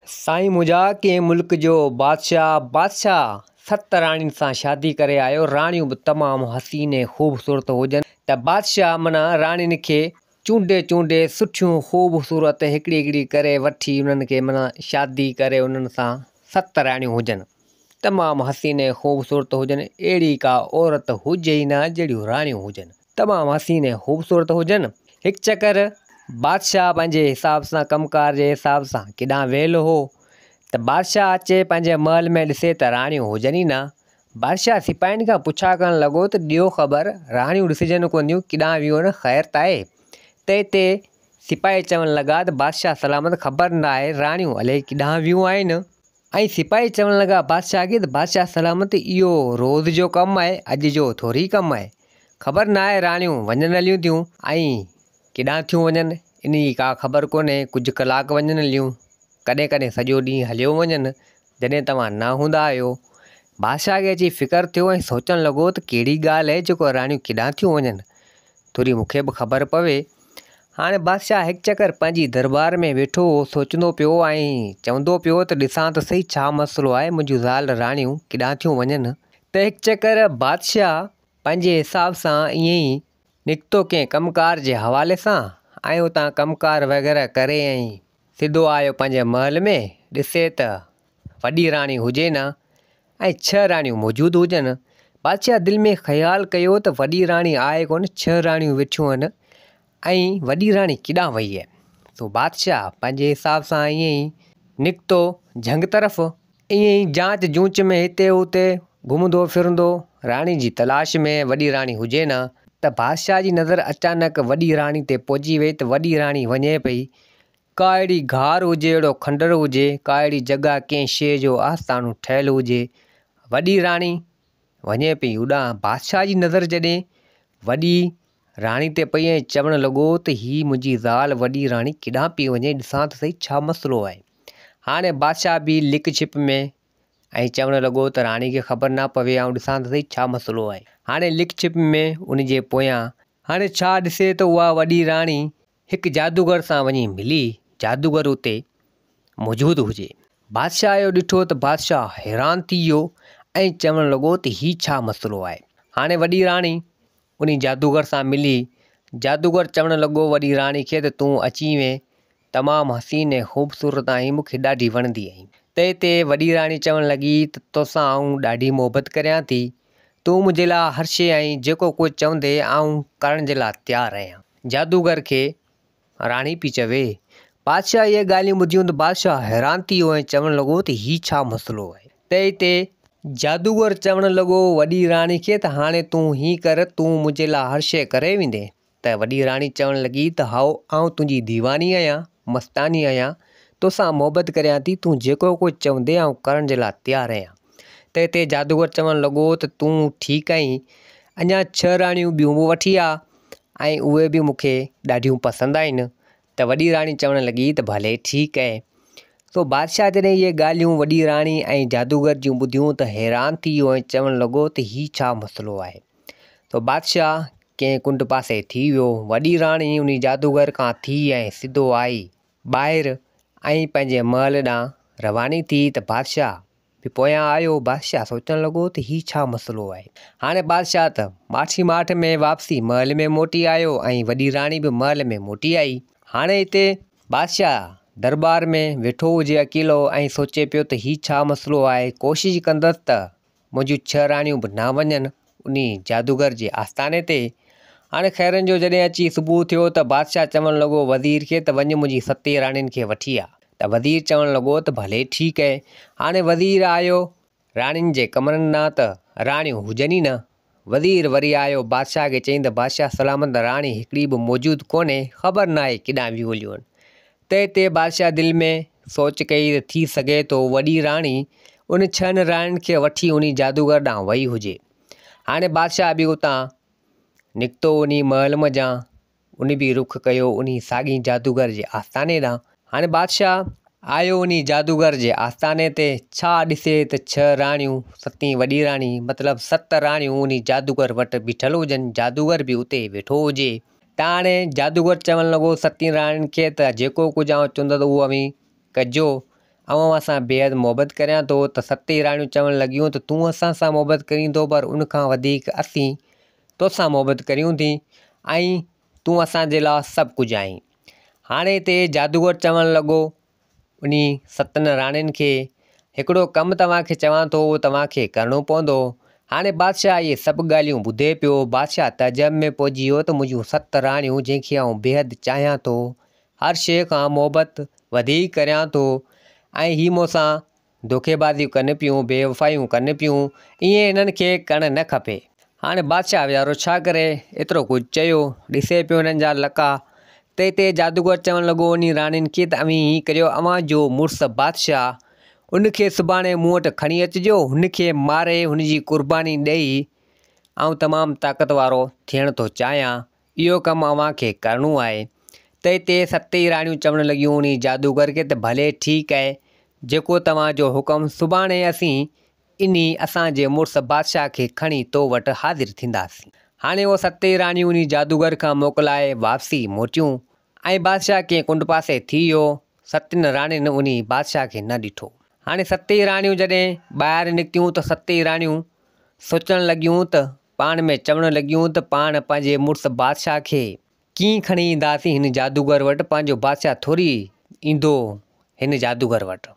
साईं मुंहिंजा कंहिं मुल्क जो बादशाह 7 राणियुनि सां शादी करे आयो। राणियूं बि तमामु हसीन ऐं ख़ूबसूरत हुजनि त बादशाह माना राणियुनि खे चूंडे सुठियूं ख़ूबसूरत हिकिड़ी करे वठी उन्हनि खे माना शादी करे उन्हनि सां 7 राणियूं हुजनि, तमामु हसीन ऐं ख़ूबसूरत हुजनि। अहिड़ी का औरत हुजे ई न जहिड़ियूं राणियूं हुजनि, तमामु हसीन ऐं ख़ूबसूरत हुजनि। हिकु चकर बादशाह पंहिंजे हिसाब सां कमकार जे हिसाब सां केॾांहुं वेल हो त बादशाह अचे पंहिंजे महल में ॾिसे त राणियूं हुजनि ई न। बादशाह सिपाहियुनि खां पुछा करणु लॻो त ॾियो ख़बर, राणियूं ॾिसिजनि कोन थियूं, केॾांहुं वियूं आहिनि, ख़ैर त आहे? त हिते सिपाही चवणु लॻा त बादशाह सलामत, ख़बर न आहे राणियूं अलाए केॾांहुं वियूं आहिनि। ऐं सिपाही चवणु लॻा बादशाह खे त बादशाह सलामत, इहो रोज़ जो कमु आहे, अॼु जो थोरी कमु आहे, ख़बर न आहे राणियूं वञनि हलियूं थियूं ऐं केॾांहुं थियूं वञनि, इन जी का ख़बर कोन्हे। कुझु कलाक वञनि हलियूं, कॾहिं कॾहिं सॼो ॾींहुं हलियो वञनि जॾहिं तव्हां न हूंदा आहियो। बादशाह खे अची फ़िकर थियो ऐं सोचणु लॻो त कहिड़ी ॻाल्हि आहे जेको राणियूं केॾांहुं थियूं वञनि, थोरी मूंखे बि ख़बर पवे। हाणे बादशाह हिकु चकर पंहिंजी दरबार में वेठो हो, सोचंदो पियो ऐं चवंदो पियो त ॾिसां त सही छा मसइलो आहे, मुंहिंजूं ज़ाल राणियूं केॾांहुं थियूं वञनि। त हिकु चकर बादशाह पंहिंजे हिसाब सां ईअं ई निकितो कंहिं कमकार जे हवाले सां ऐं उतां कमकार वग़ैरह करे ऐं सिधो आयो पंहिंजे महल में। ॾिसे त वॾी राणी हुजे न ऐं 6 राणियूं मौजूदु हुजनि। बादशाह दिलि में ख़्यालु कयो त वॾी राणी आहे कोन, 6 राणियूं वेठियूं आहिनि ऐं वॾी राणी केॾांहुं वई आहे। सो बादशाह पंहिंजे हिसाब सां ईअं ई निकितो झंग तरफ़, ईअं ई जांच जूच में हिते हुते घुमंदो फिरंदो राणी जी तलाश में, वॾी राणी हुजे न। त बादशाह जी नज़र अचानक वॾी राणी ते पहुची वई त वॾी राणी वञे पई, का अहिड़ी घार हुजे, अहिड़ो खंडर हुजे, का अहिड़ी जॻह कंहिं शइ जो आस्थानु ठहियलु हुजे, वॾी राणी वञे पई उॾां। बादशाह जी नज़र जॾहिं वॾी राणी ते पई ऐं चवणु लॻो त हीअ मुंहिंजी ज़ाल वॾी राणी केॾांहुं पई वञे, ॾिसां त सही छा मसइलो आहे। हाणे बादशाह बि लिक छिप में ऐं चवणु लॻो त राणी खे ख़बर न पवे, ऐं ॾिसां त सही छा मसइलो आहे। हाणे लिक छिप में उन जे पोयां हाणे छा ॾिसे त उहा वॾी राणी हिकु जादूगर सां वञी मिली, जादूगर उते मौजूदु हुजे। बादशाह जो ॾिठो त बादशाह हैरान थी वियो ऐं चवणु लॻो त हीअ छा मसइलो आहे। हाणे वॾी राणी उन जादूगर सां मिली, जादूगर चवणु लॻो वॾी राणी खे त तूं अची वएं, तमामु हसीन ऐं ख़ूबसूरत आहीं, मूंखे ॾाढी वणंदी आहीं। त हिते वॾी राणी चवणु लॻी त तोसां आऊं ॾाढी मोहबत करियां थी, तूं मुंहिंजे लाइ हर शइ आहीं, जेको कुझु चवंदे आऊं करण जे लाइ तयारु आहियां। जादूगर खे राणी पई चवे। बादशाह इहे ॻाल्हियूं ॿुधियूं त बादशाह हैरान थी वियो ऐं चवणु लॻो त हीअ छा मसइलो आहे। त हिते जादूगर चवणु लॻो वॾी राणी खे त हाणे तूं हीअं कर, तूं मुंहिंजे लाइ हर शइ करे वेंदे। त वॾी राणी चवणु लॻी त हाओ, आऊं तुंहिंजी दीवानी आहियां, मस्तानी आहियां, तोसां मोहबत करियां थी, तूं जेको कुझु चवंदे आऊं करण जे लाइ तयारु आहियां। त हिते जादूगर चवणु लॻो त तूं ठीकु आहीं, अञा 6 राणियूं ॿियूं बि वठी आ ऐं उहे बि मूंखे ॾाढियूं पसंदि आहिनि। त वॾी राणी चवणु लॻी त भले ठीकु आहे। सो बादशाह जॾहिं इहे ॻाल्हियूं वॾी राणी ऐं जादूगर जूं ॿुधियूं त हैरान थी वियो ऐं चवणु लॻो त हीअ छा मसइलो आहे। सो बादशाह कंहिं कुंड पासे थी वियो। वॾी राणी उन जादूगर खां थी ऐं सिधो आई ॿाहिरि ऐं पंहिंजे महल ॾांहुं रवानी थी त बादशाह बि पोयां आयो। बादशाह सोचणु लॻो त हीअ छा मसइलो आहे। हाणे बादशाह त माठी माठ में वापसी महल में मोटी आयो ऐं वॾी राणी बि महल में मोटी आई। हाणे हिते बादशाह दरबार में वेठो हुजे अकेलो ऐं सोचे पियो त हीअ छा मसइलो आहे। कोशिशि कंदसि त मुंहिंजूं 6 राणियूं बि न वञनि उन जादूगर जे आस्थाने ते। हाणे ख़ैरनि जो जॾहिं अची सुबुह थियो त बादशाह चवणु लॻो वज़ीर खे त वञ मुंहिंजी 7 राणियुनि खे वठी आ। त वज़ीर चवणु लॻो त भले ठीकु आहे। हाणे वज़ीर आयो राणियुनि जे कमरनि ॾांहुं त राणियूं हुजनि ई न। वज़ीर वरी आयो बादशाह खे चईं त बादशाह सलामत, राणी हिकिड़ी बि मौजूदु कोन्हे, ख़बर न आहे केॾांहुं वियूं हलियूं आहिनि। त हिते बादशाह दिलि में सोच कई त थी सघे थो वॾी राणी उन 6 राणियुनि खे वठी उन जादूगर ॾांहुं वई हुजे। हाणे बादशाह बि उतां निकितो उन महल मञां, उन बि रुख कयो उन साॻी जादूगर जे आस्थाने ॾांहुं। हाणे बादशाह आयो उन जादूगर जे आस्थाने ते, छा ॾिसे त 6 राणियूं, 7वीं वॾी राणी मतिलबु 7 राणियूं उन जादूगर वटि बीठल हुजनि, जादूगर बि उते वेठो हुजे। त हाणे जादूगर चवणु लॻो 7 राणियुनि खे त जेको कुझु आऊं चवंदसि उहो बि कजो आउं असां बेहद मोहबत करियां थो। त 7 राणियूं चवणु लॻियूं त तूं असां सां मोहबत करीं थो, पर उनखां वधीक असीं तोसां मोहबत करियूं थी ऐं तूं असांजे लाइ सभु कुझु आहीं। हाणे हिते जादूगर चवणु लॻो उन 7 राणियुनि खे, हिकिड़ो कमु तव्हांखे चवां थो, उहो तव्हांखे करिणो पवंदो। हाणे बादशाह इहे सभु ॻाल्हियूं ॿुधे पियो। बादशाह तइजब में पइजी वियो त मुंहिंजूं 7 राणियूं, जंहिंखे आउं बेहद चाहियां थो, हर शइ खां मोहबत वधीक करियां थो, ऐं हीअ मूंसां धोखेबाज़ियूं कनि पियूं, बेवफ़ाइयूं कनि पियूं, ईअं हिननि खे करणु न खपे। हाणे बादशाह वीचारो छा करे, एतिरो कुझु चयो, ॾिसे पियो हिननि जा लका। त हिते जादूगर चवणु लॻो उन राणियुनि खे त अव्हां हीअं करियो, अव्हां जो मुड़ुसु बादशाह, उनखे सुभाणे मूं वटि खणी अचिजो। हुनखे मारे हुनजी क़ुर्बानी ॾेई ऐं तमामु ताक़त वारो थियण थो चाहियां। इहो कमु अव्हांखे करिणो आहे। त हिते 7 राणियूं चवणु लॻियूं उन जादूगर खे त भले ठीकु आहे, जेको तव्हांजो हुकुम, सुभाणे असीं असांजे मुड़ुसु बादशाह खे खणी तो वटि हाज़िर थींदासीं। हाणे उहो 7 राणियूं उन जादूगर खां मोकिलाए वापसी मोटियूं ऐं बादशाह कंहिं कुंड पासे थी वियो। 7 राणियुनि उन बादशाह खे न ॾिठो। हाणे 7 राणियूं जॾहिं ॿाहिरि निकितियूं त 7 राणियूं सोचणु लॻियूं त पाण में चवणु लॻियूं त पाण पंहिंजे मुड़ुसु बादशाह खे कीअं खणी ईंदासीं हिन जादूगर वटि, पंहिंजो बादशाह थोरी ईंदो हिन जादूगर वटि।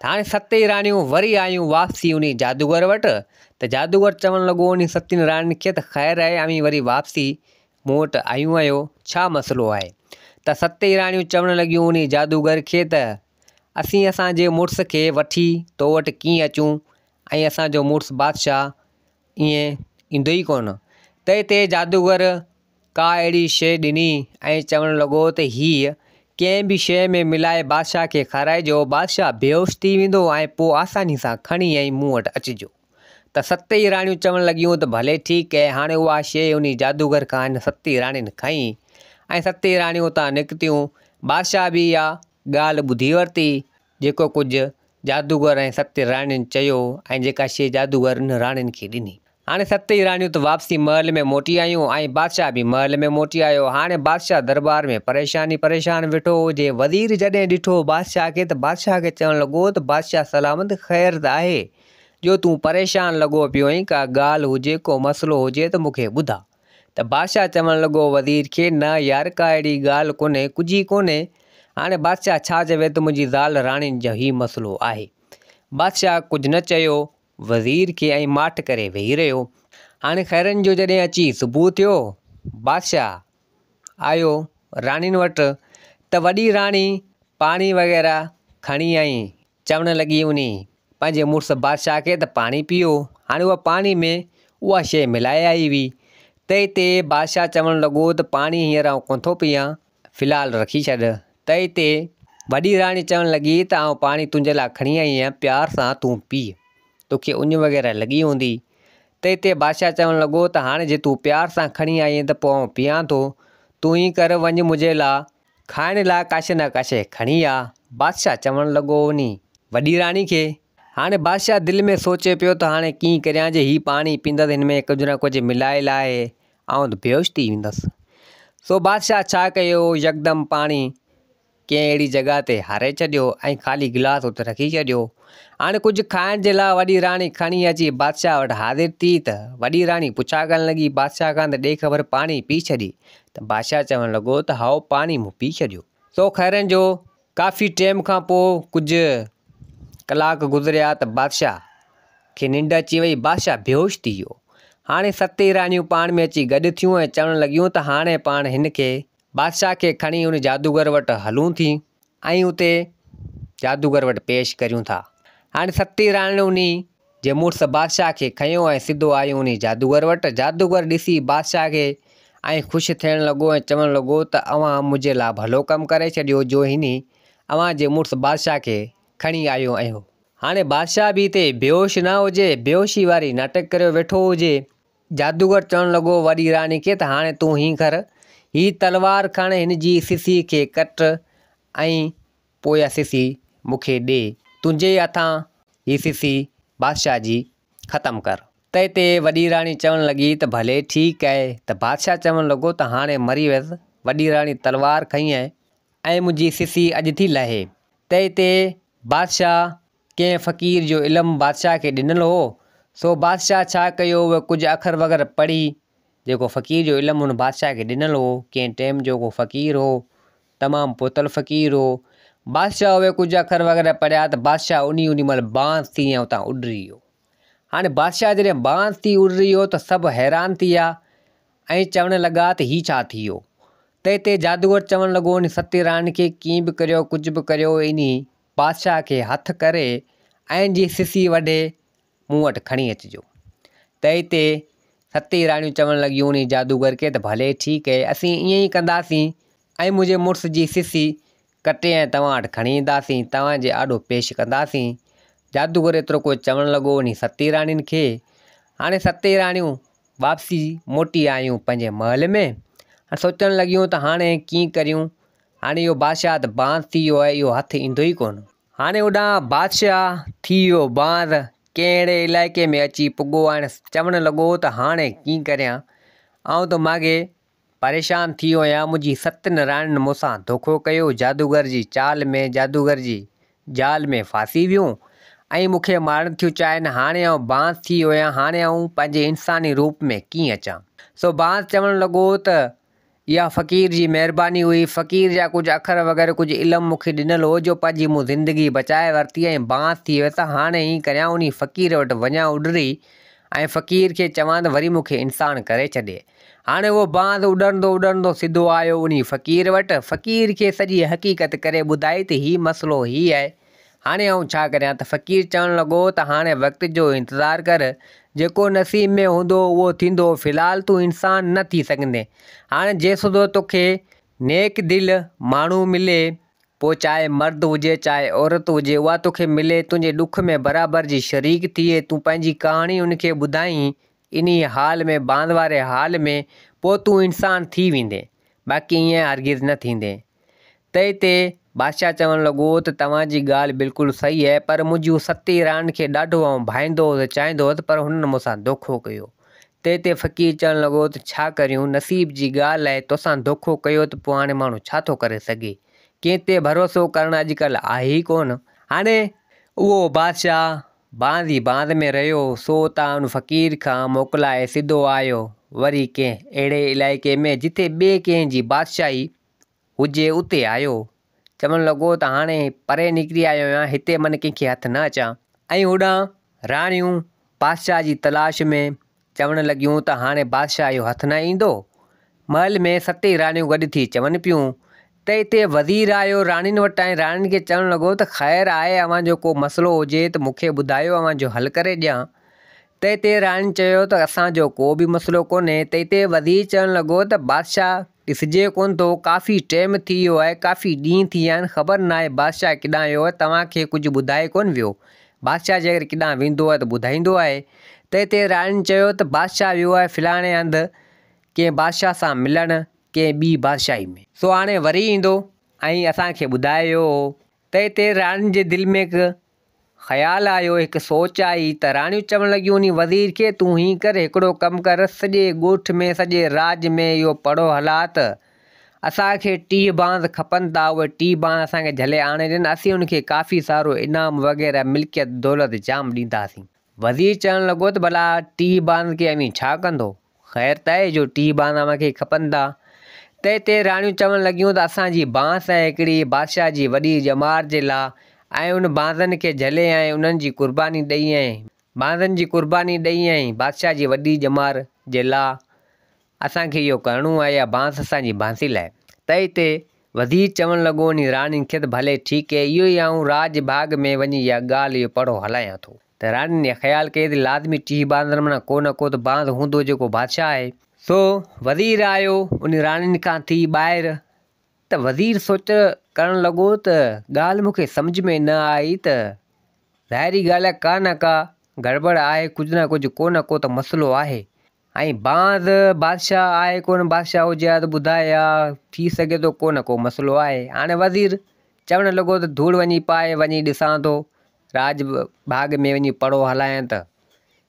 त हाणे 7 राणियूं वरी आयूं वापसी उन जादूगर वटि। त जादूगर चवणु लॻो उन 7 राणियुनि खे त ख़ैरु आहे, अव्हीं वरी वापसी मूं वटि आयूं आहियो, छा मसइलो आहे? त 7 राणियूं चवणु लॻियूं उन जादूगर खे त असीं असांजे मुड़ुस खे वठी तो वटि कीअं अचूं, ऐं असांजो मुड़ुसु बादशाह ईअं ईंदो ई कोन। त हिते जादूगर का अहिड़ी शइ ॾिनी ऐं चवणु लॻो त हीअ कंहिं बि शइ में मिलाए बादशाह खे खाराइजो, बादशाह बेहोश थी वेंदो ऐं पोइ आसानी सां खणी ऐं मूं वटि अचिजो। त 7 राणियूं चवणु लॻियूं त भले ठीकु आहे। हाणे उहा शइ उन जादूगर खां हिन 7 राणियुनि खईं ऐं 7 राणियूं उतां निकितियूं। बादशाह बि इहा ॻाल्हि ॿुधी वरिती, जेको कुझु जादूगर ऐं 7 राणियुनि चयो ऐं जेका शइ जादूगर इन राणियुनि खे ॾिनी। हाणे 7 राणियूं त वापसी महल में मोटी आयूं ऐं बादशाह बि महल में मोटी आयो। हाणे बादशाह दरबार में परेशान वेठो हुजे। वज़ीर जॾहिं ॾिठो बादशाह खे, त बादशाह खे चवणु लॻो त बादशाह सलामत, ख़ैरु त आहे जो तूं परेशान लॻो पियो आहीं, का ॻाल्हि हुजे, को मसइलो हुजे त मूंखे ॿुधा। त बादशाह चवणु लॻो वज़ीर खे, न यार, का अहिड़ी ॻाल्हि कोन्हे, कुझु ई कोन्हे। हाणे बादशाह छा चवे त मुंहिंजी ज़ाल राणियुनि जो ई मसइलो आहे। बादशाह कुझु न चयो वज़ीर खे ऐं माठ करे वेही रहियो। हाणे खैरनि जो जॾहिं अची सुबुह थियो, बादशाह आयो राणियुनि वटि। त वॾी राणी पाणी वग़ैरह खणी आई, चवणु लॻी उन पंहिंजे मुड़ुसु बादशाह खे त पाणी पीओ। हाणे उहा पाणी में उहा शइ मिलाए आई हुई। त हिते बादशाह चवणु लॻो त पाणी हींअर आउं कोन थो पीआं, फ़िलहालु रखी छॾ। त हिते वॾी राणी चवणु लॻी त आउं पाणी तुंहिंजे लाइ खणी आई आहियां, प्यार सां तूं पीउ, तोखे उञ वग़ैरह लॻी हूंदी। त हिते बादशाह चवणु लॻो त हाणे जे तूं प्यार सां खणी आई त पोइ आउं पीआं थो। तूं ई कर, वञ मुंहिंजे लाइ खाइण लाइ काश न काश खणी आ। बादशाह चवणु लॻो उन वॾी राणी खे। हाणे बादशाह दिलि में सोचे पियो त हाणे कीअं करियां, जे हीउ पाणी पींदसि हिन में कुझु न कुझु मिलायल आहे, आउं त बेहोश थी वेंदसि। सो बादशाह छा कयो, यकदमि पाणी कंहिं अहिड़ी जॻह ते हारे छॾियो ऐं ख़ाली गिलास उते रखी छॾियो। हाणे कुझु खाइण जे लाइ वॾी राणी खणी अची बादशाह वटि हाज़िर थी। त वॾी राणी पुछा करणु लॻी बादशाह खां त ॾे ख़बर पाणी पी छॾी। त बादशाह चवणु लॻो त हाओ, पाणी मूं पी छॾियो। सो खैरनि जो काफ़ी टाइम खां पोइ कुझु कलाक गुज़रिया त बादशाह खे निंड अची वई, बादशाह बेहोश थी वियो। हाणे 7 राणियूं पाण में अची गॾु थियूं ऐं चवणु लॻियूं त हाणे पाण हिन खे बादशाह खे खणी उन जादूगर वटि हलूं थी ऐं उते जादूगर वटि पेश करियूं था। हाणे 7 राणियूं उन जे मुड़ुसु बादशाह खे खयो ऐं सिधो आयूं उन जादूगर वटि। जादूगर ॾिसी बादशाह खे ऐं ख़ुशि थियणु लॻो ऐं चवणु लॻो त अव्हां मुंहिंजे लाइ भलो कमु करे छॾियो, जो हिन अव्हां जे मुड़ुसु बादशाह खे खणी आयो आहियो। हाणे बादशाह बि हिते बेहोश न हुजे, बेहोशी वारी नाटक करे वेठो हुजे। जादूगर चवणु लॻो वॾी राणी खे त हाणे तूं हीअं कर, हीअ तलवार खण, हिन जी सिसी खे कट ऐं पोइ इहा सिसी मूंखे ॾे, तुंहिंजे हथां हीअ सिसी बादशाह जी ख़तमु कर। त हिते वॾी राणी चवणु लॻी त भले ठीकु आहे। त बादशाह चवणु लॻो त हाणे मरी वियसि, वॾी राणी तलवार खईं ऐं मुंहिंजी सिसी अॼु थी लहे। त हिते बादशाह कंहिं फ़क़ीर जो इल्मु बादशाह खे ॾिनल हो। सो बादशाह छा कयो, उहे कुझु अखर वग़ैरह पढ़ी, जेको फ़क़ीर जो इल्मु हुन बादशाह खे ॾिनल हो, कंहिं टाइम जो को फ़क़ीर हो, तमामु पोतल फ़क़ीर हो। बादशाह उहे कुझु अखर वग़ैरह पढ़िया त बादशाह उन महिल बांस थी ऐं उतां उॾरी वियो। हाणे बादशाह जॾहिं बांस थी उॾरी वियो त सभु हैरान थी विया ऐं चवणु लॻा त हीउ छा थी वियो। त हिते जादूगर चवणु लॻो इन सती राणी खे कीअं बि करियो, कुझु बि करियो, इन बादशाह खे हथु करे ऐं जी सिसी वढे मूं वटि खणी अचिजो। त हिते सती राणियूं चवणु लॻियूं उन जादूगर खे त भले ठीकु आहे, असीं ईअं ई कंदासीं ऐं मुंहिंजे मुड़ुस जी सिसी कटे ऐं तव्हां वटि खणी ईंदासीं, तव्हांजे आॾो पेश कंदासीं। जादूगर एतिरो कुझु चवणु लॻो उन सती राणियुनि खे। हाणे सती राणियूं वापसी मोटी आयूं पंहिंजे महल में, सोचणु लॻियूं त हाणे कीअं करियूं। हाणे इहो बादशाह त बांस थी वियो आहे, इहो हथु ईंदो ई कोन। हाणे होॾां बादशाह थी वियो बांस, कंहिं अहिड़े इलाइक़े में अची पुॻो। हाणे चवणु लॻो त हाणे कीअं करियां, आउं त माॻे परेशान थी वियो आहियां, मुंहिंजी सतनि राणियुनि मूंसां धोखो कयो, जादूगर जी चाल में, जादूगर जी जाल में फासी वियूं ऐं मूंखे मारणु थियूं चाहिनि। हाणे आउं बांस थी वियो आहियां, हाणे आउं पंहिंजे इंसानी रूप में कीअं अचां। सो बांस चवणु लॻो त इहा फ़क़ीर जी महिरबानी हुई, फ़क़ीर जा कुझु अखर वग़ैरह कुझु इल्मु मूंखे ॾिनल हो जो पंहिंजी मूं ज़िंदगी बचाए वरिती ऐं बांस थी वियसि। हाणे ई करियां, उन फ़क़ीर वटि वञा उॾरी ऐं फ़क़ीर खे चवां त वरी मूंखे इंसानु करे छॾे। हाणे उहो बांस उॾंदो उॾंदो सिधो आयो उन फ़क़ीर वटि, फ़क़ीर खे सॼी हक़ीक़त करे ॿुधाई त हीउ मसइलो हीउ आहे। हाणे आउं छा करियां, त फ़क़ीर चवणु लॻो त हाणे वक़्त जो इंतज़ारु कर, जेको नसीब में हूंदो उहो थींदो, फ़िलहालु तूं इंसानु न थी सघंदे। हाणे जेसिताईं तोखे नेक दिलि माण्हू मिले, पोइ चाहे मर्द हुजे चाहे औरत हुजे, उहा तोखे मिले, तुंहिंजे ॾुख में बराबरि जी शरीक थिए, तूं पंहिंजी कहाणी उनखे ॿुधाई इन हाल में, बांस वारे हाल में, पोइ तूं इंसानु थी वेंदे, बाक़ी ईअं हरगिज़ न थींदे। त हिते बादशाह चवणु लॻो त तव्हांजी ॻाल्हि बिल्कुलु सही आहे, पर मुंहिंजूं सती राणियुनि खे ॾाढो आउं भाईंदो हुउसि, चाहींदो हुउसि, पर हुननि मूंसां धोखो कयो। त हिते फ़क़ीर चवणु लॻो त छा करियूं, नसीब जी ॻाल्हि आहे, तोसां धोखो कयो त पोइ हाणे माण्हू छा थो करे सघे, कंहिं ते भरोसो करणु अॼुकल्ह आहे ई कोन। हाणे उहो बादशाह बांस ई बांस में रहियो, सो उतां उन फ़क़ीर खां मोकिलाए सिधो आयो वरी कंहिं अहिड़े इलाइक़े में जिथे ॿिए कंहिं जी बादशाही हुजे, उते आयो। चवणु लॻो त हाणे परे निकिरी आयो आहियां, हिते मन कंहिंखे हथु न अचां। ऐं होॾां राणियूं बादशाह जी तलाश में चवणु लॻियूं त हाणे बादशाह इहो हथु न ईंदो। महल में सती राणियूं गॾु थी चवनि पियूं। त हिते वज़ीर आयो राणियुनि वटि ऐं राणियुनि खे चवणु लॻो त ख़ैरु आहे, अव्हांजो को मसइलो हुजे त मूंखे ॿुधायो, अव्हांजो हल करे ॾियां। त हिते राणियुनि चयो त असांजो को बि मसइलो कोन्हे। त हिते वज़ीर चवणु लॻो त बादशाह ॾिसिजे कोन थो, काफ़ी टाइम थी वियो आहे, काफ़ी ॾींहं थी विया आहिनि, ख़बर न आहे बादशाह किॾां वियो आहे, तव्हांखे कुझु ॿुधाए कोन वियो। बादशाह जे अगरि किॾां वेंदो आहे त ॿुधाईंदो आहे। त हिते राणियुनि चयो त बादशाह वियो आहे फ़िलहाणे हंधि कंहिं बादशाह सां मिलणु, कंहिं ॿी बादशाही में, सो हाणे वरी ईंदो ऐं असांखे ॿुधायो। त हिते राणियुनि जे दिलि में हिकु ख़्यालु आयो, हिकु सोच आई। त राणियूं चवणु लॻियूं उन वज़ीर खे, तूं हीअं कर, हिकिड़ो कमु कर, सॼे ॻोठ में सॼे राज में इहो पढ़ो हला त असांखे 30 बांस खपनि था, उहे 30 बांस असांखे झले आणे ॾियनि, असीं उनखे काफ़ी सारो इनाम वग़ैरह मिल्कियत दौलत जाम ॾींदासीं। वज़ीर चवणु लॻो त भला 30 बांस खे अमी छा कंदो, ख़ैर त आहे जो 30 बांस मूंखे खपनि था। त हिते राणियूं चवणु लॻियूं त असांजी बांस आहे हिकिड़ी बादशाह जी वॾी ॼमार जे लाइ, ऐं उन बांसनि खे झले ऐं उन्हनि जी क़ुर्बानी ॾेई ऐं बांसनि जी क़ुर्बानी ॾेई ऐं बादशाह जी वॾी ॼमार जे लाइ असांखे इहो करिणो आहे, या बांस असांजी बांसी लाइ। त हिते वज़ीर चवणु लॻो उन राणियुनि खे त भले ठीकु आहे, इहो ई आउं राज बाग़ में वञी इहा ॻाल्हि इहो पढ़ो हलायां थो। त राणियुनि ख़्यालु कई त लाज़मी 30 बांसनि माना को न को त बांस हूंदो जेको बादशाह आहे। सो वज़ीर आयो उन राणियुनि खां थी ॿाहिरि। त वज़ीर सोच करणु लॻो त ॻाल्हि मूंखे सम्झ में न आई, त ज़ाहिरी ॻाल्हि आहे का न का गड़बड़ आहे, कुझु न कुझु को न को त मसइलो आहे। ऐं बांस बादशाह आहे कोन, बादशाह हुजे हा त ॿुधाए हा, थी सघे थो को न को मसइलो आहे। हाणे वज़ीर चवणु लॻो त धूड़ वञी पाए, वञी ॾिसां थो राज बाग़ में वञी पढ़ो हलायां त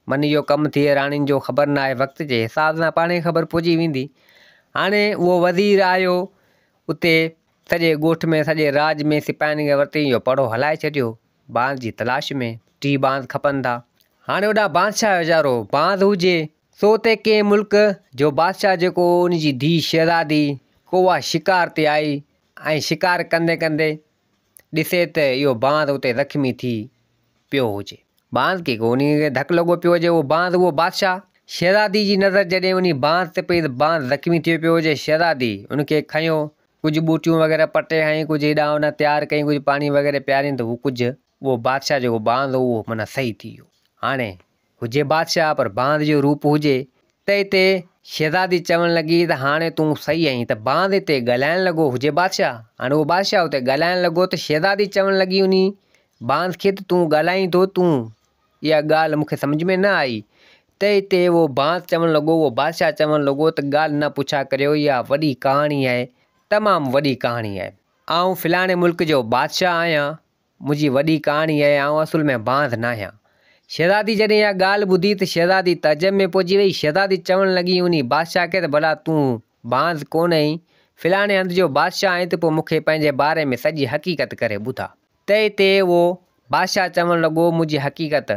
मन इहो कमु थिए, राणियुनि जो ख़बर न आहे, वक़्त जे हिसाब सां पाणे ख़बर पहुची वेंदी। हाणे उहो वज़ीर आयो उते सॼे ॻोठ में सॼे राज में सिपाहियुनि खे वरिती इहो पढ़ो हलाए छॾियो। बांध जी तलाश में। 3 बांध खपनि था। हाणे होॾां बादशाह वीचारो बांध हुजे सो ते कंहिं मुल्क जो बादशाह जेको उन जी धीउ शहज़ादी को उहा शिकार ते आई ऐं शिकार कंदे कंदे ॾिसे त इहो बांध उते ज़ख़्मी थी पियो हुजे। बांध खे उन खे धकु लॻो पियो हुजे। उहो बांध उहो बादशाह शहज़ादी जी नज़र जॾहिं उन बांध ते पई त बांध ज़ख़्मी थियो पियो हुजे। शहज़ादी उनखे खयो, कुझु ॿूटियूं वग़ैरह पटे हईं, कुझु हेॾां होॾां तयारु कयईं, कुझु पाणी वग़ैरह पियारियईं त हू कुझु उहो बादशाह जेको बांध हो उहो माना सही थी वियो। हाणे हुजे बादशाह पर बांध जो रूप हुजे त हिते शहज़ादी चवणु लॻी त हाणे तूं सही आहीं त बांध हिते ॻाल्हाइणु लॻो हुजे बादशाह। हाणे उहो बादशाह हुते ॻाल्हाइणु लॻो त शहज़ादी चवणु लॻी उन बांध खे त तूं ॻाल्हाईं थो, तूं इहा ॻाल्हि मूंखे सम्झ में न आई। त हिते उहो बांध चवणु लॻो, उहो बादशाह चवणु लॻो त ॻाल्हि न पुछा करियो, इहा वॾी कहाणी आहे, तमामु वॾी कहाणी आहे। आउं फलाणे मुल्क जो बादशाह आहियां, मुंहिंजी वॾी कहाणी आहे, आउं असुल में बांध न आहियां। शहज़ादी जॾहिं इहा ॻाल्हि ॿुधी त शहज़ादी तइजब में पहुची वई। शहज़ादी चवणु लॻी उन बादशाह खे त भला तूं बांध कोन आहीं, फलाणे हंधि जो बादशाह आहीं, त पोइ मूंखे पंहिंजे बारे में सॼी हक़ीक़त करे ॿुधा। त हिते उहो बादशाह चवणु लॻो मुंहिंजी हक़ीक़त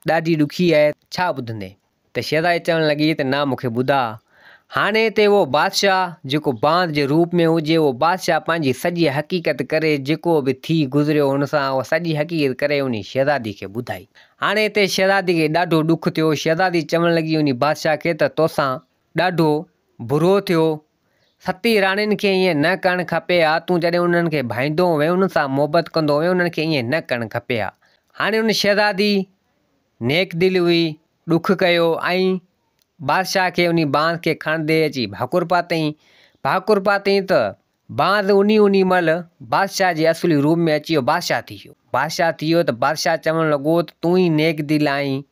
ॾाढी ॾुखी आहे, छा ॿुधंदे? त शहज़ादी चवणु लॻी त न मूंखे ॿुधा। हाणे हिते उहो बादशाह जेको बांध जे रूप में हुजे उहो बादशाह पंहिंजी सॼी हक़ीक़त करे जेको बि थी गुज़रियो हुन सां उहा सॼी हक़ीक़त करे उन शहज़ादी खे ॿुधाई। हाणे हिते शहज़ादी खे ॾाढो ॾुखु थियो। शहज़ादी चवणु लॻी उन बादशाह खे त तोसां ॾाढो बुरो थियो, 7 राणियुनि खे ईअं न करणु खपे हा। तूं जॾहिं उन्हनि खे भाईंदो हुए, उन्हनि सां मुहबत कंदो हुए, उन्हनि खे ईअं न करणु खपे हा। हाणे उन शहज़ादी नेक दिलि हुई, ॾुखु कयो ऐं बादशाह खे उन बांध खे खणंदे अची भाकुर पातईं। भाकुर पातईं त बांध उन महिल बादशाह जे असुली रूप में अची वियो, बादशाह थी वियो। बादशाह थी वियो त बादशाह चवणु लॻो त तूं ई नेक दिलि आहीं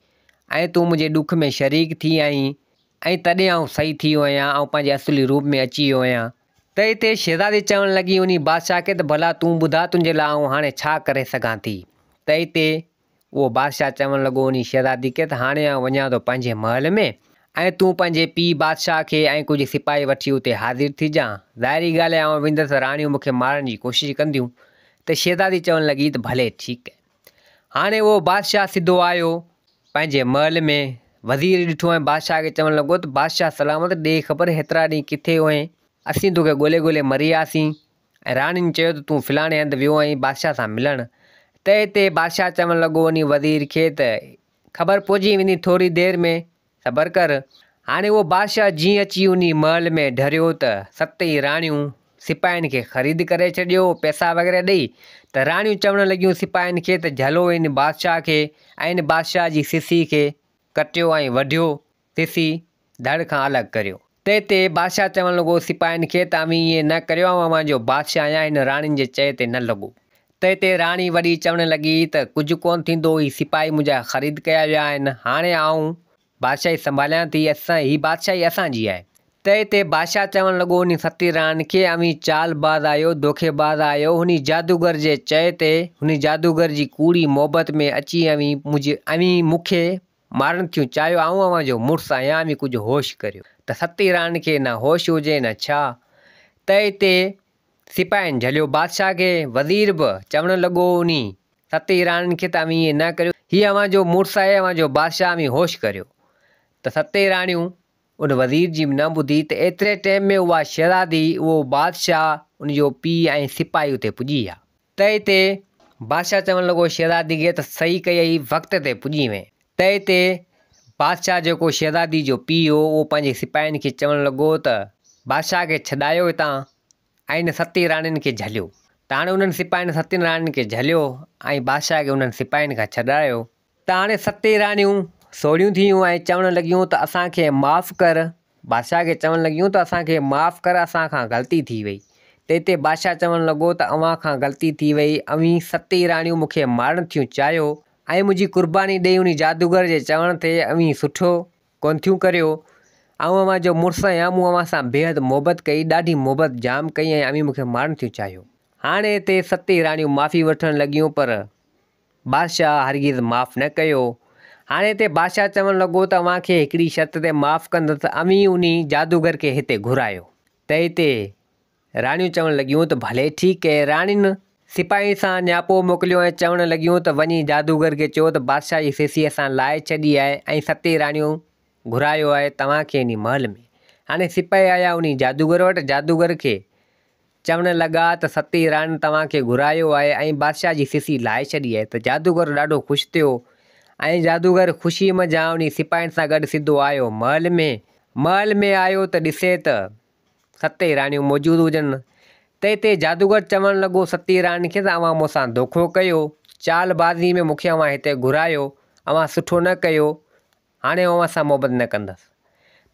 ऐं तूं मुंहिंजे ॾुख में शरीक थी आहीं ऐं तॾहिं आउं सही थी वियो आहियां, ऐं पंहिंजे असुली रूप में अची वियो आहियां। त हिते शहज़ादी चवणु लॻी उन बादशाह खे त भला तूं ॿुधा तुंहिंजे लाइ आउं हाणे छा करे सघां थी। त हिते उहो बादशाह चवणु लॻो उन शहज़ादी खे त हाणे आउं वञा थो पंहिंजे महल में ऐं तूं पंहिंजे पीउ बादशाह खे ऐं कुझु सिपाही वठी उते हाज़िर थी जा। ज़ाहिरी ॻाल्हि आहे आउं वेंदुसि त राणियूं मूंखे मारण जी कोशिशि कंदियूं। त शहज़ादी चवणु लॻी त भले ठीकु आहे। हाणे उहो बादशाह सिधो आयो पंहिंजे महल में। वज़ीर ॾिठो ऐं बादशाह खे चवणु लॻो त बादशाह सलामत, ॾे ख़बर हेतिरा ॾींहं किथे हुए, असीं तोखे ॻोल्हे ॻोल्हे मरी वियासीं ऐं राणियुनि चयो त तूं फलाणे हंधि वियो आहीं बादशाह सां मिलणु। त हिते बादशाह चवणु लॻो उन वज़ीर खे त ख़बर पहुची वेंदी थोरी देरि में, सबर कर। हाणे उहो बादशाह जीअं अची उन महल में ढरियो त 7 राणियूं सिपाहियुनि खे ख़रीद करे छॾियो पैसा वग़ैरह ॾेई। त राणियूं चवणु लॻियूं सिपाहियुनि खे त झलो इन बादशाह खे ऐं इन बादशाह जी सिसी खे कटियो ऐं वढियो, सिसी धड़ खां अलॻि करियो। त हिते बादशाह चवणु लॻो सिपाहियुनि खे त अवी ईअं न करियो, अवां जो बादशाह आहियां, हिन राणियुनि जे चए ते न लॻो। त हिते राणी वॾी चवणु लॻी त कुझु कोन थींदो, ही सिपाही मुंहिंजा ख़रीद कया विया आहिनि, हाणे आउं बादशाही संभालियां थी, ही बादशाही असांजी आहे। त हिते बादशाह चवणु लॻो उन 7 राणियुनि खे अवी चालबाज़ आहियो, धोखेबाज़ आहियो, हुन जादूगर जे चए ते, हुन जादूगर जी कूड़ी मोहबत में अची अवी मूंखे मारणु थियूं चाहियो, आउं अवां जो मुड़ुसु आहियां, अवी कुझु होश करियो। त 7 राणियुनि खे न होश हुजे न छा। त हिते सिपाहियुनि झलियो बादशाह खे। वज़ीर बि चवणु लॻो उन 7 राणियुनि खे त अवी ईअं न करियो, हीअ अवां जो मुड़ुसु आहे, अवां जो बादशाह, अवी होश करियो। त 7 राणियूं उन वज़ीर जी न ॿुधी। त एतिरे टाइम में उहा शहज़ादी, उहो बादशाह, उनजो पीउ ऐं सिपाही उते पुॼी विया। त हिते बादशाह चवणु लॻो शहज़ादी खे त सही कयई, वक़्त ते पुॼी वई। त हिते बादशाह जेको शहज़ादी जो पीउ हो उहो पंहिंजे सिपाहियुनि खे चवणु लॻो त बादशाह खे छॾायो हितां ऐं इन 7 राणियुनि खे झलियो। त हाणे उन्हनि सिपाहियुनि 7 राणियुनि खे झलियो ऐं बादशाह खे उन्हनि सिपाहियुनि खां छॾायो। त हाणे 7 राणियूं सोढ़ियूं थियूं ऐं चवणु लॻियूं त असांखे माफ़ु कर। बादशाह खे चवणु लॻियूं त असांखे माफ़ु कर, असां खां ग़लती थी वई। त हिते बादशाह चवणु लॻो त अव्हां खां ग़लती थी वई, अवी 7 राणियूं मूंखे मारणु थियूं चाहियो ऐं मुंहिंजी कुर्बानी ॾेई उन जादूगर जे चवण ते अवी सुठो कोन थियूं करियो। आउं अवां जो मुड़ुसु आहियां, मूं अवां सां बेहदि मोहबत कई, ॾाढी मोहबत जाम कई ऐं अवी मूंखे मारणु थियूं चाहियो। हाणे हिते 7 राणियूं माफ़ी वठणु लॻियूं पर बादशाह हरगिज़ माफ़ु न कयो। हाणे हिते बादशाह चवणु लॻो त अव्हांखे हिकिड़ी शर्त ते माफ़ु कंदुसि, अवी उन जादूगर खे हिते घुरायो। त हिते राणियूं चवणु लॻियूं त भले ठीकु आहे। राणियुनि सिपाही सां न्यापो मोकिलियो ऐं चवणु लॻियूं त वञी जादूगर खे चयो त बादशाह जी सीसी असां लाहे छॾी आहे ऐं 7 राणियूं घुरायो आहे तव्हांखे इन महल में। हाणे सिपाही आया उन जादूगर वटि, जादूगर खे चवणु लॻा त 7 राणियूं तव्हांखे घुरायो आहे ऐं बादशाह जी सीसी लाहे छॾी आहे। त जादूगर ॾाढो ख़ुशि थियो ऐं जादूगर ख़ुशी मज़ा उन सिपाहियुनि सां गॾु सिधो आयो महल में आयो त ॾिसे त 7 राणियूं मौजूदु हुजनि। त हिते जादूगर चवणु लॻो 7 राणियुनि खे त अवां मूंसां धोखो कयो, चालबाज़ी में मूंखे अवां हिते घुरायो, अवां सुठो न कयो, हाणे अवां सां मोहबत न कंदसि।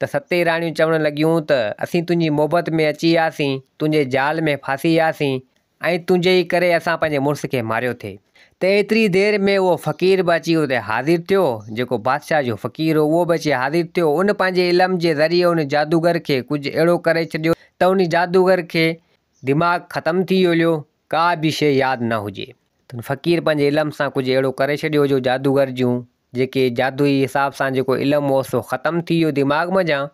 त 7 राणियूं चवणु लॻियूं त असीं तुंहिंजी मोहबत में अची वियासीं, तुंहिंजे जाल में फासी वियासीं ऐं तुंहिंजे ई करे असां पंहिंजे मुड़ुस खे मारियो थिए। त एतिरी देरि में उहो फ़क़ीर बि अची उते हाज़िर थियो, जेको बादशाह जो फ़क़ीर हो उहो बि अची हाज़िर थियो। उन पंहिंजे इल्म जे ज़रिए उन जादूगर खे कुझु अहिड़ो करे छॾियो त उन जादूगर खे दिमाग़ु ख़तमु थी वियो, का बि शइ यादि न हुजे। त फ़क़ीर पंहिंजे इल्म सां कुझु अहिड़ो करे छॾियो जो जादूगर जूं जेके जादुई हिसाब सां जेको इल्मु हो सो ख़तमु थी वियो दिमाग़ मञा।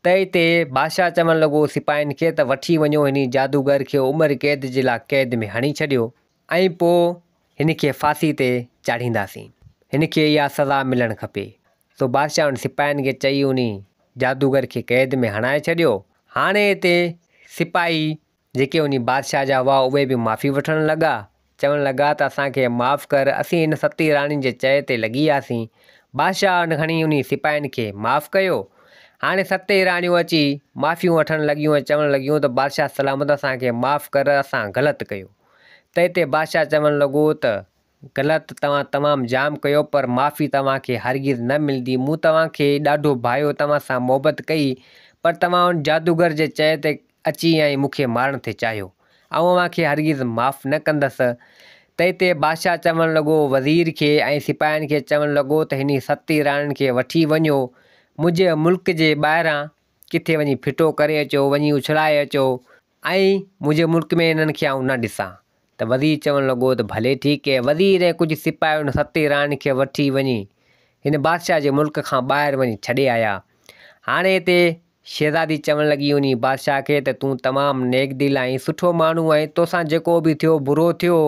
त हिते बादशाह चवणु लॻो सिपाहियुनि खे त वठी वञो हिन जादूगर खे उमिरि क़ैद जे लाइ क़ैद में हणी छॾियो ऐं पोइ हिन खे फांसी ते चाढ़ींदासीं, हिन खे इहा सज़ा मिलणु खपे। सो बादशाह उन सिपाहियुनि खे चई उन जादूगर खे क़ैद में हणाए छॾियो। हाणे हिते सिपाही जेके उन बादशाह जा हुआ उहे बि माफ़ी वठणु लॻा, चवणु लॻा त असांखे माफ़ु कर, असीं हिन 7 राणियुनि जे चए ते लॻी वियासीं। बादशाह खणी उन सिपाहियुनि खे माफ़ु कयो। हाणे 7 राणियूं अची माफ़ियूं वठणु लॻियूं ऐं चवणु लॻियूं त बादशाह सलामत असांखे माफ़ु कर, असां ग़लति कयो। त हिते बादशाह चवणु लॻो त ग़लति तव्हां तमामु जाम कयो, पर माफ़ी तव्हांखे हरगिज़ न मिलंदी। मूं तव्हांखे ॾाढो भायो, तव्हां सां मोहबत कई, पर तव्हां उन जादूगर जे चए ते अची ऐं मूंखे मारणु थे चाहियो, ऐं अव्हांखे हरगिज़ माफ़ु न कंदसि। त हिते बादशाह चवणु लॻो वज़ीर खे ऐं सिपाहियुनि खे चवणु लॻो त हिन 7 राणियुनि खे वठी वञो, मुंहिंजे मुल्क जे ॿाहिरां किथे वञी फिटो करे अचो, वञी उछलाए अचो ऐं मुंहिंजे मुल्क में हिननि खे आउं न ॾिसां। त वज़ीर चवणु लॻो त भले ठीकु आहे। वज़ीर ऐं कुझु सिपाही उन 7 राणियुनि खे वठी वञी हिन बादशाह जे मुल्क खां ॿाहिरि वञी छॾे आया। हाणे हिते शहज़ादी चवणु लॻी उन बादशाह खे त तूं तमामु नेक दिलि आहीं, सुठो माण्हू आहीं, तोसां जेको बि थियो बुरो थियो,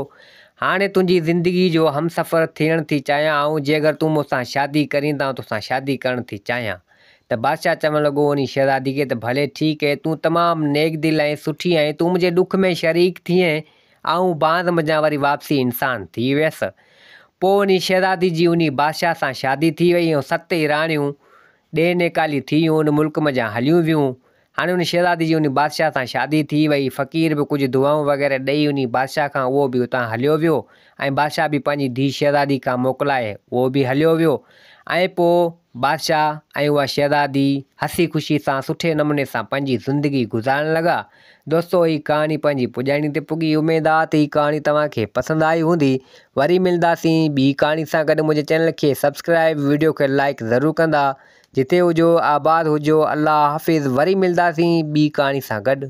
हाणे तुंहिंजी ज़िंदगी जो हमसफ़र थियणु थी चाहियां ऐं जे अगरि तूं मूंसां शादी करींदा तोसां शादी करणु थी चाहियां। त बादशाह चवणु लॻो उन शहज़ादी खे त भले ठीकु आहे, तूं तमामु नेक दिलि ऐं सुठी आहीं, तूं मुंहिंजे ॾुख में शरीक थिए ऐं बांद मञा वरी वापसी इंसानु थी वियसि। पोइ उन शहज़ादी जी उन बादशाह सां शादी थी वई ऐं 7 राणियूं ॾे निकाली थी वियूं, उन मुल्क मञा हलियूं वियूं। हाणे उन शहज़ादी जी उन बादशाह सां शादी थी वई। फ़क़ीर बि कुझु दुआऊं वग़ैरह ॾेई उन बादशाह खां उहो बि उतां हलियो वियो ऐं बादशाह बि पंहिंजी धीउ शहज़ादी खां मोकिलाए उहो बि हलियो वियो। ऐं पोइ बादशाह ऐं उहा शहज़ादी हसी ख़ुशी सां सुठे नमूने सां पंहिंजी ज़िंदगी गुज़ारणु लॻा। दोस्तो हीअ कहाणी पंहिंजी पुॼाणी ते पुॻी। उमेदु आहे त हीअ कहाणी तव्हांखे पसंदि आई हूंदी। वरी मिलंदासीं ॿी कहाणी सां गॾु। मुंहिंजे चैनल खे सब्सक्राइब, वीडियो खे लाइक ज़रूरु कंदा। जिते हुजो आबाद हुजो, अल्लाह हाफ़िज़। वरी मिलंदासीं ॿी कहाणी सां गॾु।